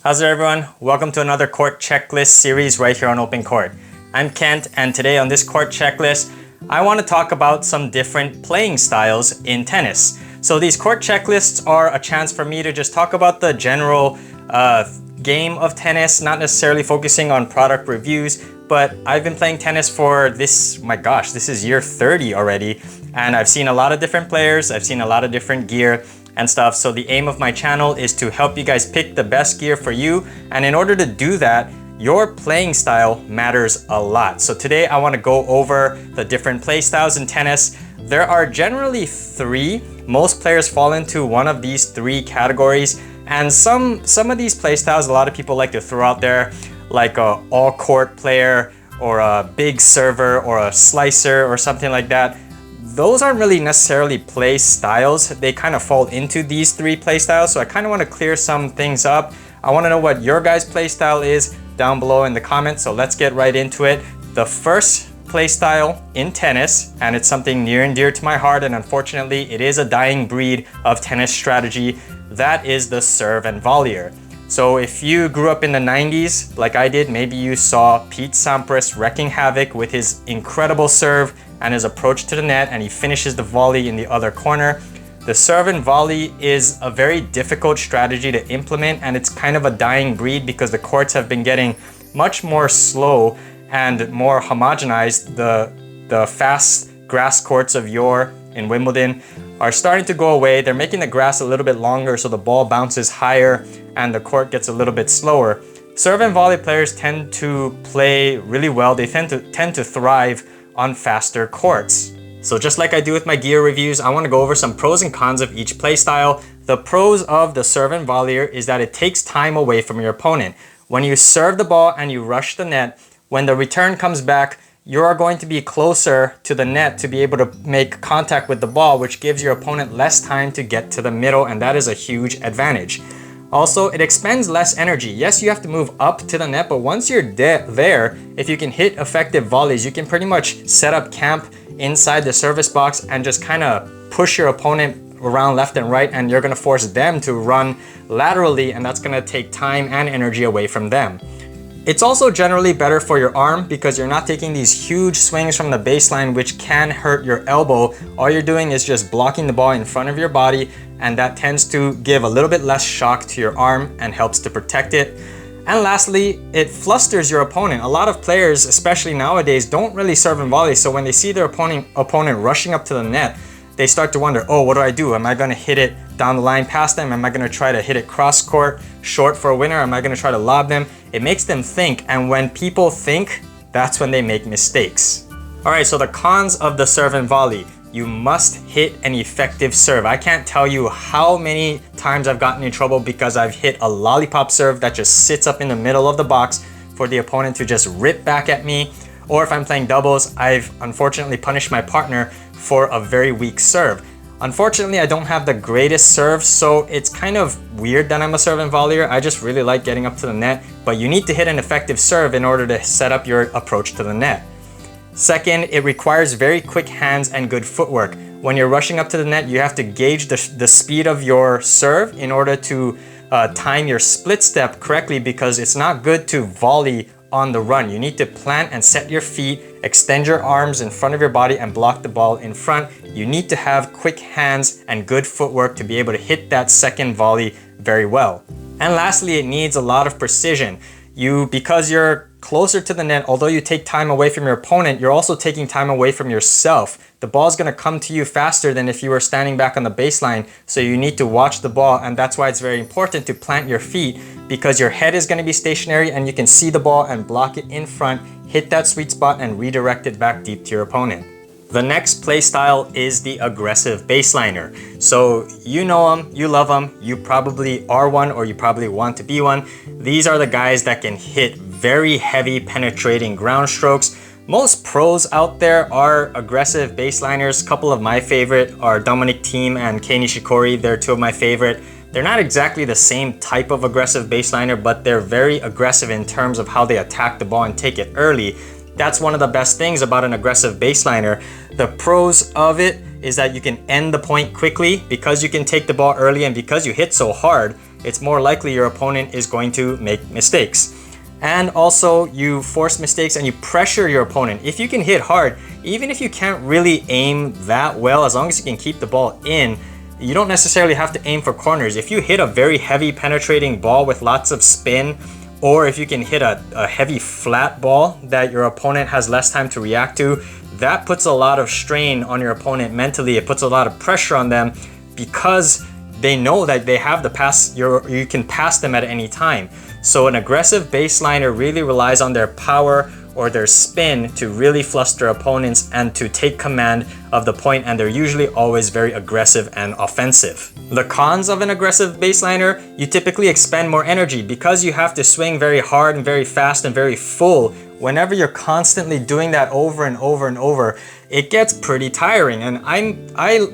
How's it, everyone? Welcome to another court checklist series right here on Open Court. I'm Kent, and today on this court checklist, I want to talk about some different playing styles in tennis. So these court checklists are a chance for me to just talk about the general game of tennis, not necessarily focusing on product reviews, but I've been playing tennis for this is year 30 already, and I've seen a lot of different players, I've seen a lot of different gear and stuff. So the aim of my channel is to help you guys pick the best gear for you, and in order to do that, your playing style matters a lot. So today I want to go over the different play styles in tennis. There are generally three. Most players fall into one of these three categories, and some of these play styles a lot of people like to throw out there, like a all court player or a big server or a slicer or something like that. Those aren't really necessarily play styles. They kind of fall into these three play styles. So I kind of want to clear some things up. I want to know what your guys' play style is down below in the comments. So let's get right into it. The first play style in tennis, and it's something near and dear to my heart, and unfortunately it is a dying breed of tennis strategy, that is the serve and volleyer. So if you grew up in the 90s like I did, maybe you saw Pete Sampras wrecking havoc with his incredible serve and his approach to the net, and he finishes the volley in the other corner. The serve and volley is a very difficult strategy to implement, and it's kind of a dying breed because the courts have been getting much more slow and more homogenized. The fast grass courts of yore in Wimbledon are starting to go away. They're making the grass a little bit longer so the ball bounces higher and the court gets a little bit slower. Serve and volley players tend to play really well. They tend to thrive on faster courts. So just like I do with my gear reviews, I want to go over some pros and cons of each play style. The pros of the serve and volleyer is that it takes time away from your opponent. When you serve the ball and you rush the net, when the return comes back, you are going to be closer to the net to be able to make contact with the ball, which gives your opponent less time to get to the middle, and that is a huge advantage. Also, it expends less energy. Yes, you have to move up to the net, but once you're there, if you can hit effective volleys, you can pretty much set up camp inside the service box and just kind of push your opponent around left and right, and you're going to force them to run laterally, and that's going to take time and energy away from them. It's also generally better for your arm because you're not taking these huge swings from the baseline, which can hurt your elbow. All you're doing is just blocking the ball in front of your body, and that tends to give a little bit less shock to your arm and helps to protect it. And lastly, it flusters your opponent. A lot of players, especially nowadays, don't really serve and volley, so when they see their opponent rushing up to the net, they start to wonder, oh, what do I do? Am I going to hit it down the line past them? Am I going to try to hit it cross court short for a winner? Am I going to try to lob them? It makes them think, and when people think, that's when they make mistakes. All right, so the cons of the serve and volley. You must hit an effective serve. I can't tell you how many times I've gotten in trouble because I've hit a lollipop serve that just sits up in the middle of the box for the opponent to just rip back at me. Or if I'm playing doubles, I've unfortunately punished my partner for a very weak serve. Unfortunately, I don't have the greatest serve, so it's kind of weird that I'm a serve and volleyer. I just really like getting up to the net, but you need to hit an effective serve in order to set up your approach to the net. Second, it requires very quick hands and good footwork. When you're rushing up to the net, you have to gauge the speed of your serve in order to time your split step correctly, because it's not good to volley on the run. You need to plant and set your feet, extend your arms in front of your body and block the ball in front. You need to have quick hands and good footwork to be able to hit that second volley very well. And lastly, it needs a lot of precision. Because you're closer to the net, although you take time away from your opponent, you're also taking time away from yourself. The ball's going to come to you faster than if you were standing back on the baseline, so you need to watch the ball, and that's why it's very important to plant your feet, because your head is going to be stationary and you can see the ball and block it in front, hit that sweet spot and redirect it back deep to your opponent. The next play style is the aggressive baseliner. So you know them, you love them, you probably are one or you probably want to be one. These are the guys that can hit very heavy penetrating ground strokes. Most pros out there are aggressive baseliners. A couple of my favorite are Dominic Thiem and Kei Nishikori. They're two of my favorite. They're not exactly the same type of aggressive baseliner, but they're very aggressive in terms of how they attack the ball and take it early. That's one of the best things about an aggressive baseliner. The pros of it is that you can end the point quickly because you can take the ball early, and because you hit so hard, it's more likely your opponent is going to make mistakes. And also, you force mistakes and you pressure your opponent. If you can hit hard, even if you can't really aim that well, as long as you can keep the ball in, you don't necessarily have to aim for corners. If you hit a very heavy penetrating ball with lots of spin, or if you can hit a heavy flat ball that your opponent has less time to react to, that puts a lot of strain on your opponent mentally. It puts a lot of pressure on them because they know that they have the pass, you can pass them at any time. So an aggressive baseliner really relies on their power or their spin to really fluster opponents and to take command of the point, and they're usually always very aggressive and offensive. The cons of an aggressive baseliner, you typically expend more energy because you have to swing very hard and very fast and very full. Whenever you're constantly doing that over and over and over, it gets pretty tiring. And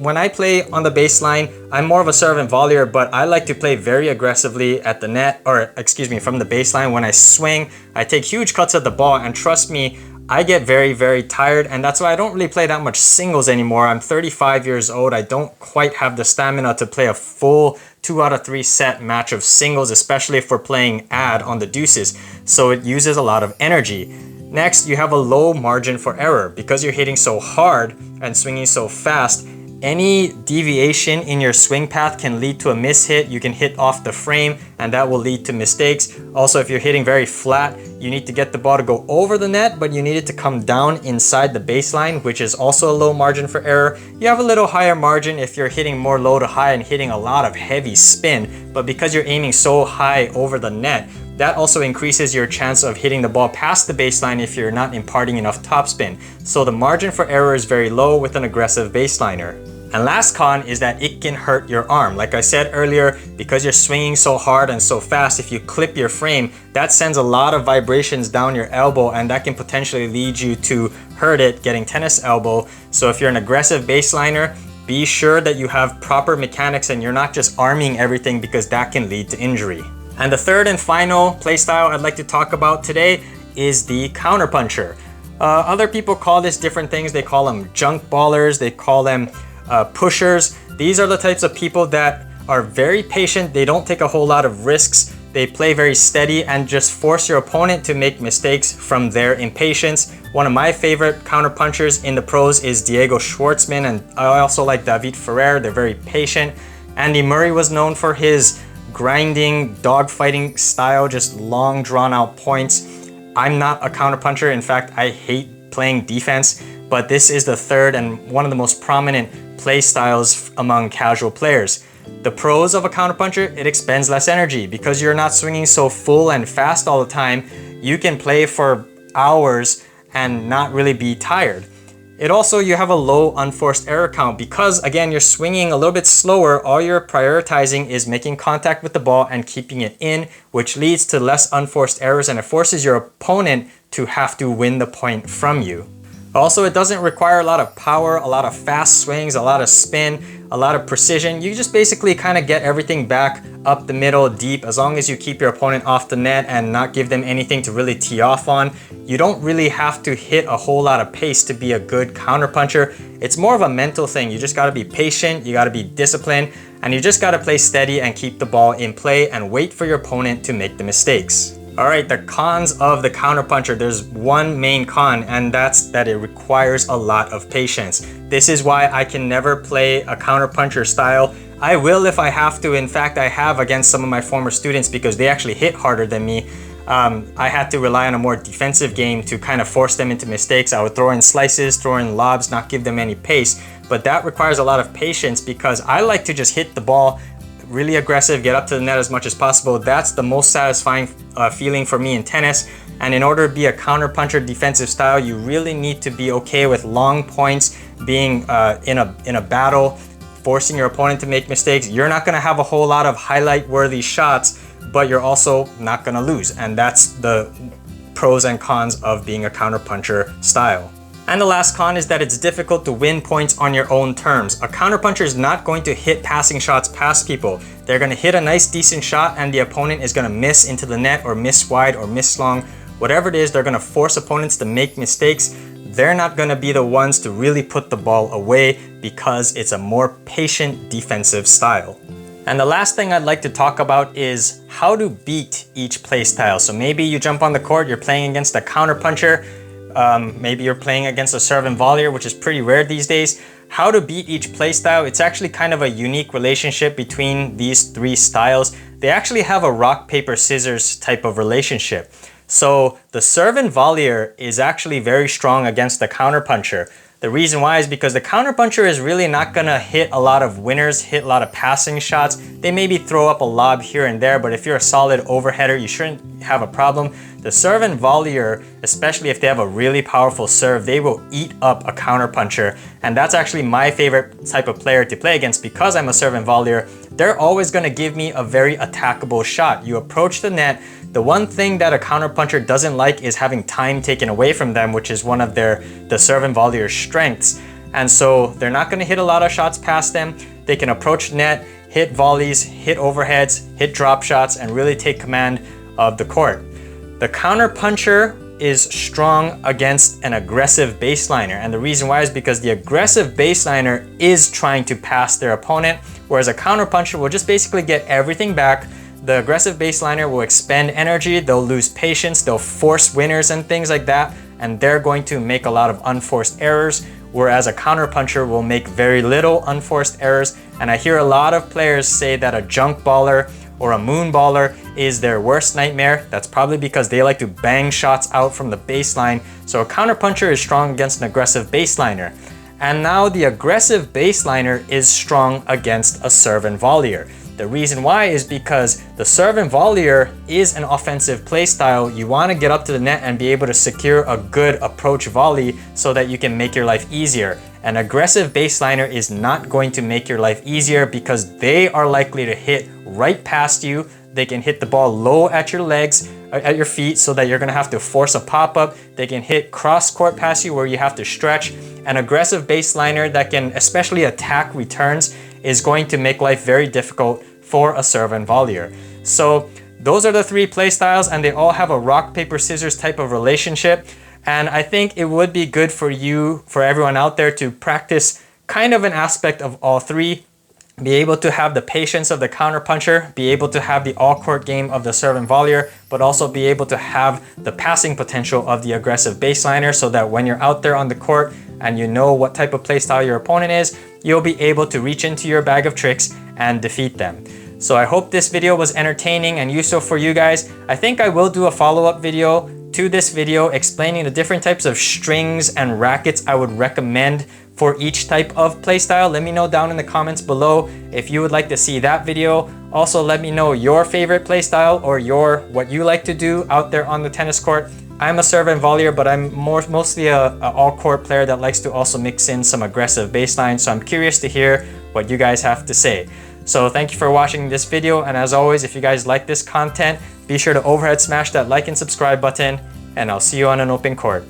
when I play on the baseline, I'm more of a serve and volleyer, but I like to play very aggressively at the net, or excuse me, from the baseline. When I swing, I take huge cuts at the ball, and trust me, I get very, very tired, and that's why I don't really play that much singles anymore. I'm 35 years old. I don't quite have the stamina to play a full 2 out of 3 set match of singles, especially if we're playing ad on the deuces. So it uses a lot of energy. Next, you have a low margin for error. Because you're hitting so hard and swinging so fast, any deviation in your swing path can lead to a mishit. You can hit off the frame, and that will lead to mistakes. Also, if you're hitting very flat, you need to get the ball to go over the net, but you need it to come down inside the baseline, which is also a low margin for error. You have a little higher margin if you're hitting more low to high and hitting a lot of heavy spin, but because you're aiming so high over the net, that also increases your chance of hitting the ball past the baseline if you're not imparting enough topspin. So the margin for error is very low with an aggressive baseliner. And last con is that it can hurt your arm. Like I said earlier, because you're swinging so hard and so fast, if you clip your frame, that sends a lot of vibrations down your elbow, and that can potentially lead you to hurt it, getting tennis elbow. So if you're an aggressive baseliner, be sure that you have proper mechanics and you're not just arming everything, because that can lead to injury. And the third and final play style I'd like to talk about today is the counterpuncher. Other people call this different things. They call them junk ballers, they call them pushers. These are the types of people that are very patient. They don't take a whole lot of risks. They play very steady and just force your opponent to make mistakes from their impatience. One of my favorite counterpunchers in the pros is Diego Schwartzman, and I also like David Ferrer. They're very patient. Andy Murray was known for his grinding, dogfighting style, just long drawn out points. I'm not a counterpuncher. In fact, I hate playing defense, but this is the third and one of the most prominent play styles among casual players. The pros of a counterpuncher, it expends less energy. Because you're not swinging so full and fast all the time, you can play for hours and not really be tired. It also, you have a low unforced error count because, again, you're swinging a little bit slower. All you're prioritizing is making contact with the ball and keeping it in, which leads to less unforced errors, and it forces your opponent to have to win the point from you. Also, it doesn't require a lot of power, a lot of fast swings, a lot of spin, a lot of precision. You just basically kind of get everything back up the middle deep. As long as you keep your opponent off the net and not give them anything to really tee off on, you don't really have to hit a whole lot of pace to be a good counterpuncher. It's more of a mental thing. You just got to be patient, you got to be disciplined, and you just got to play steady and keep the ball in play and wait for your opponent to make the mistakes. All right, the cons of the counterpuncher. There's one main con, and that's that it requires a lot of patience. This is why I can never play a counterpuncher style. I will if I have to. In fact, I have against some of my former students because they actually hit harder than me. I had to rely on a more defensive game to kind of force them into mistakes. I would throw in slices, throw in lobs, not give them any pace. But that requires a lot of patience because I like to just hit the ball really aggressive, get up to the net as much as possible. That's the most satisfying feeling for me in tennis. And in order to be a counterpuncher defensive style, you really need to be okay with long points, being in a battle, forcing your opponent to make mistakes. You're not going to have a whole lot of highlight worthy shots, but you're also not going to lose. And that's the pros and cons of being a counterpuncher style. And the last con is that it's difficult to win points on your own terms. A counterpuncher is not going to hit passing shots past people. They're going to hit a nice decent shot and the opponent is going to miss into the net or miss wide or miss long. Whatever it is, they're going to force opponents to make mistakes. They're not going to be the ones to really put the ball away because it's a more patient defensive style. And the last thing I'd like to talk about is how to beat each play style. So maybe you jump on the court, you're playing against a counterpuncher, maybe you're playing against a serve and volleyer, which is pretty rare these days. How to beat each play style, it's actually kind of a unique relationship between these three styles. They actually have a rock, paper, scissors type of relationship. So the serve and volleyer is actually very strong against the counterpuncher. The reason why is because the counterpuncher is really not gonna hit a lot of winners, hit a lot of passing shots. They maybe throw up a lob here and there, but if you're a solid overheader, you shouldn't have a problem. The serve and volleyer, especially if they have a really powerful serve, they will eat up a counterpuncher. And that's actually my favorite type of player to play against because I'm a serve and volleyer. They're always gonna give me a very attackable shot. You approach the net. The one thing that a counterpuncher doesn't like is having time taken away from them, which is one of the serve and volleyer's strengths. And so they're not gonna hit a lot of shots past them. They can approach net, hit volleys, hit overheads, hit drop shots, and really take command of the court. The counterpuncher is strong against an aggressive baseliner. And the reason why is because the aggressive baseliner is trying to pass their opponent, whereas a counterpuncher will just basically get everything back. The aggressive baseliner will expend energy, they'll lose patience, they'll force winners and things like that, and they're going to make a lot of unforced errors, whereas a counterpuncher will make very little unforced errors. And I hear a lot of players say that a junk baller or a moon baller is their worst nightmare. That's probably because they like to bang shots out from the baseline. So a counterpuncher is strong against an aggressive baseliner. And now the aggressive baseliner is strong against a serve and volleyer. The reason why is because the serve and volleyer is an offensive play style. You want to get up to the net and be able to secure a good approach volley so that you can make your life easier. An aggressive baseliner is not going to make your life easier because they are likely to hit right past you. They can hit the ball low at your legs, at your feet, so that you're gonna have to force a pop-up. They can hit cross-court past you where you have to stretch. An aggressive baseliner that can especially attack returns is going to make life very difficult for a serve and volleyer. So those are the three play styles, and they all have a rock, paper, scissors type of relationship. And I think it would be good for you, for everyone out there, to practice kind of an aspect of all three. Be able to have the patience of the counterpuncher, be able to have the all-court game of the serve and volleyer, but also be able to have the passing potential of the aggressive baseliner, so that when you're out there on the court and you know what type of play style your opponent is, you'll be able to reach into your bag of tricks and defeat them. So I hope this video was entertaining and useful for you guys. I think I will do a follow-up video to this video explaining the different types of strings and rackets I would recommend for each type of playstyle. Let me know down in the comments below if you would like to see that video. Also, let me know your favorite playstyle or what you like to do out there on the tennis court. I'm a serve and volleyer, but I'm mostly a all-court player that likes to also mix in some aggressive baseline. So I'm curious to hear what you guys have to say. So thank you for watching this video, and as always, if you guys like this content, be sure to overhead smash that like and subscribe button, and I'll see you on an open court.